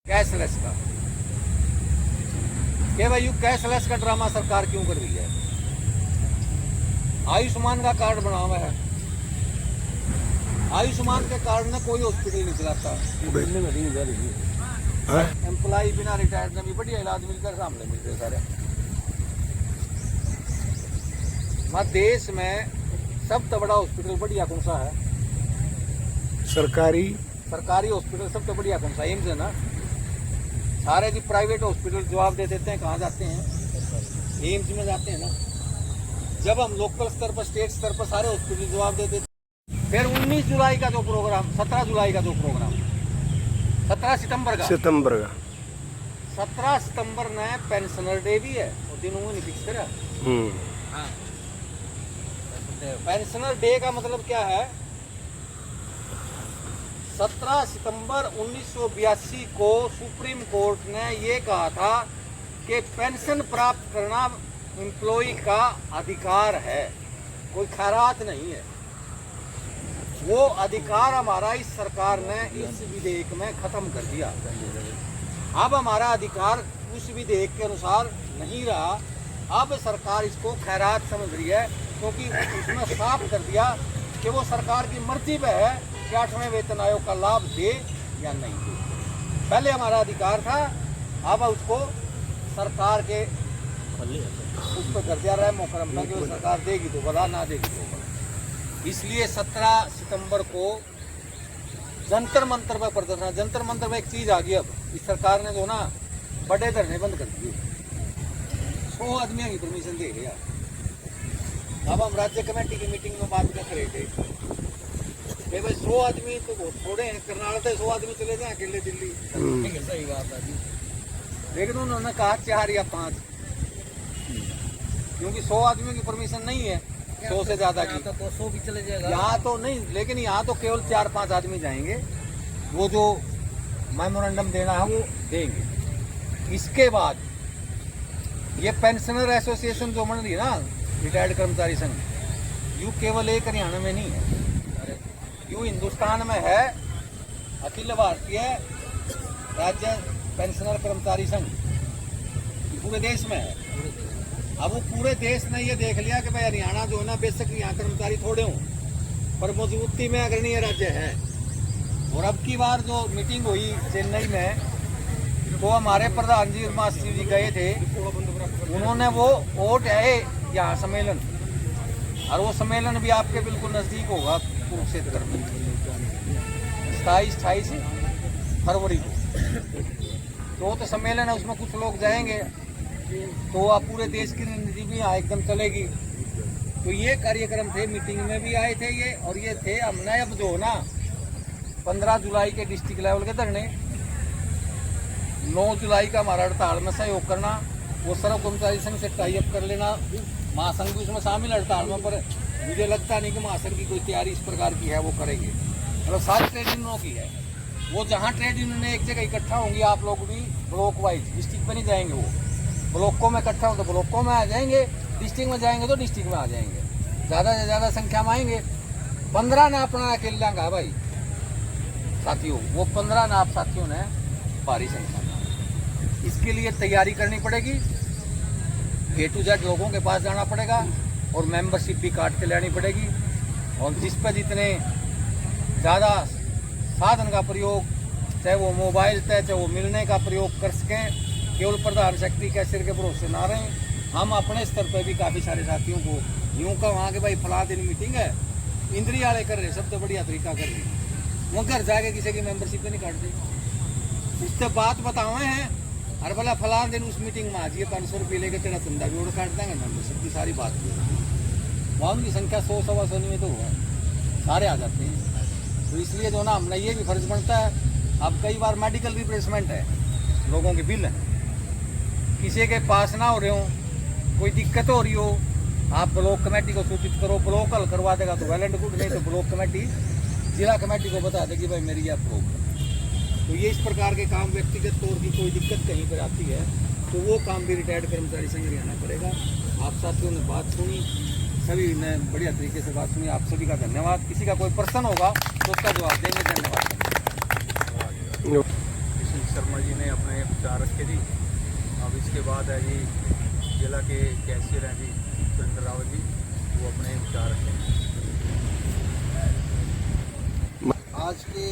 Cashless का कि भाई कैशलेस का ड्रामा सरकार क्यों कर रही है। आयुष्मान का कार्ड बना हुआ है, आयुष्मान के कार्ड में कोई हॉस्पिटल नहीं चलाता, एम्प्लॉय बिना रिटायर्ड में भी बढ़िया इलाज मिलकर सामने मिल रहे सारे। देश में सबसे बड़ा हॉस्पिटल बढ़िया कौन सा है? सरकारी हॉस्पिटल सबसे बढ़िया कौन सा? एम्स है ना। सारे जी प्राइवेट हॉस्पिटल जवाब दे देते हैं, कहाँ जाते हैं? एम्स में जाते हैं ना। जब हम लोकल स्तर पर, स्टेट स्तर पर सारे हॉस्पिटल जवाब दे देते हैं। फिर 19 जुलाई का जो प्रोग्राम, 17 जुलाई का जो प्रोग्राम, 17 सितंबर का 17 सितंबर ने पेंशनर डे भी है और दिन नहीं फिक्स करा। हाँ, पेंशनर डे का मतलब क्या है? 17 सितंबर 1982 को सुप्रीम कोर्ट ने ये कहा था कि पेंशन प्राप्त करना एम्प्लॉय का अधिकार है, कोई खैरात नहीं है। वो अधिकार हमारा इस सरकार ने इस विधेयक में खत्म कर दिया। अब हमारा अधिकार उस विधेयक के अनुसार नहीं रहा। अब सरकार इसको खैरात समझ रही है, क्योंकि उसने साफ कर दिया कि वो सरकार की मर्जी पे है कि 8वें वेतन आयोग का लाभ दे या नहीं दे। पहले हमारा अधिकार था, अब उसको सरकार के उस पर कर दिया रहा है मुकरम में कि सरकार देगी तो भला, ना देगी तो भला। इसलिए 17 सितंबर को जंतर मंतर पर प्रदर्शन, जंतर मंतर में एक चीज आ गई। अब इस सरकार ने जो ना बड़े धरने बंद कर दिए, 100 आदमियों की परमिशन दे दिया। अब हम राज्य कमेटी की मीटिंग में बात कर रहे थे कि भाई 100 आदमी तो बहुत थोड़े हैं, करनाल से 100 आदमी चले जाए अकेले दिल्ली। सही बात है जी, लेकिन उन्होंने कहा 4 या 5, क्योंकि 100 आदमियों की परमिशन नहीं है, 100 से ज्यादा की। तो 100 भी चले जाएगा यहाँ तो नहीं, लेकिन यहाँ तो केवल 4-5 आदमी जाएंगे, वो जो मेमोरेंडम देना है वो देंगे। इसके बाद ये पेंशनर एसोसिएशन जो बन रही है ना, रिटायर्ड कर्मचारी संघ, यू केवल एक हरियाणा में नहीं है, यू हिंदुस्तान में है। अखिल भारतीय राज्य पेंशनर कर्मचारी संघ पूरे देश में है। अब वो पूरे देश ने ये देख लिया कि भाई हरियाणा जो है ना, बेशक यहाँ कर्मचारी थोड़े हों पर मजबूती में अग्रणीय राज्य है। और अब की बार जो मीटिंग हुई चेन्नई में, तो हमारे प्रधान जी मास्टर जी गए थे, उन्होंने वो वोट है यहाँ सम्मेलन, और वो सम्मेलन भी आपके बिल्कुल नजदीक होगा कुरुक्षेत्र में, 27-28 फरवरी को। तो सम्मेलन है, उसमें कुछ लोग जाएंगे, तो आप पूरे देश की रणनीति भी यहाँ एकदम चलेगी। तो ये कार्यक्रम थे, मीटिंग में भी आए थे ये, और ये थे हमने अब जो ना 15 जुलाई के डिस्ट्रिक्ट लेवल के धरने, 9 जुलाई का हमारा हड़ताल में सहयोग करना, वो सर्व कर्मचारी संघ से टाई अप कर लेना। महासंघ भी उसमें शामिल हड़ताल में, पर मुझे लगता नहीं कि महासंघ की कोई तैयारी इस प्रकार की है, वो करेंगे। मतलब सारी ट्रेड यूनियनों की है, वो जहाँ ट्रेड यूनियन एक जगह इकट्ठा होंगी, आप लोग भी ब्लॉक वाइज, डिस्ट्रिक्ट में नहीं जाएंगे, वो ब्लॉकों में इकट्ठा हो तो ब्लॉकों में आ जाएंगे, डिस्ट्रिक्ट में जाएंगे तो डिस्ट्रिक्ट में आ जाएंगे, ज़्यादा से ज़्यादा संख्या में आएंगे। 15 ना अपना अकेले लांगा भाई साथियों, वो 15 ना आप साथियों ने भारी संख्या में। इसके लिए तैयारी करनी पड़ेगी, A to Z लोगों के पास जाना पड़ेगा, और मेंबरशिप भी काट के लेनी पड़ेगी। और जिस पर जितने ज़्यादा साधन का प्रयोग, चाहे वो मोबाइल से, चाहे वो मिलने का प्रयोग कर सकें, केवल प्रधान शक्ति के सिर के भरोसे ना रहें। हम अपने स्तर पर भी काफ़ी सारे साथियों को यूँ का वहाँ के भाई फला दिन मीटिंग है, इंद्री वाले कर रहे, सबसे बढ़िया तरीका कर रहे, वो घर जाके किसी की मेंबरशिप नहीं काटते, उससे बात बताए हैं, अरे भला फलान दिन उस मीटिंग में आ जाइए, 500 रुपये लेके तेरा चंदा भी और काट देंगे, मेंबरशिप की सारी बात की। वहाँ उनकी संख्या 100-125 में तो हुआ, सारे आ जाते हैं। तो इसलिए जो ना हमने ये भी फर्ज बनता है। अब कई बार मेडिकल रिप्लेसमेंट है, लोगों के बिल है, किसी के पास ना हो रहे हो, कोई दिक्कत हो रही हो, आप ब्लॉक कमेटी को सूचित करो, ब्लॉक हल करवा देगा तो वेल एंड गुड, नहीं तो ब्लॉक कमेटी जिला कमेटी को बता देगी भाई मेरी यह प्रॉब्लम। तो ये इस प्रकार के काम व्यक्तिगत तौर की कोई दिक्कत कहीं पर आती है तो वो काम भी रिटायर्ड कर्मचारी संघ हरियाणा करेगा। आप साथियों ने बात सुनी, सभी ने बढ़िया तरीके से बात सुनी, आप सभी का धन्यवाद। किसी का कोई प्रश्न होगा तो उसका जवाब देंगे। धन्यवाद। शर्मा जी ने अपने विचार रखे जी। अब इसके बाद है जी जिला के कैशियर हैं जी सुरेंद्र रावत जी, वो अपने विचार रखेंगे। आज के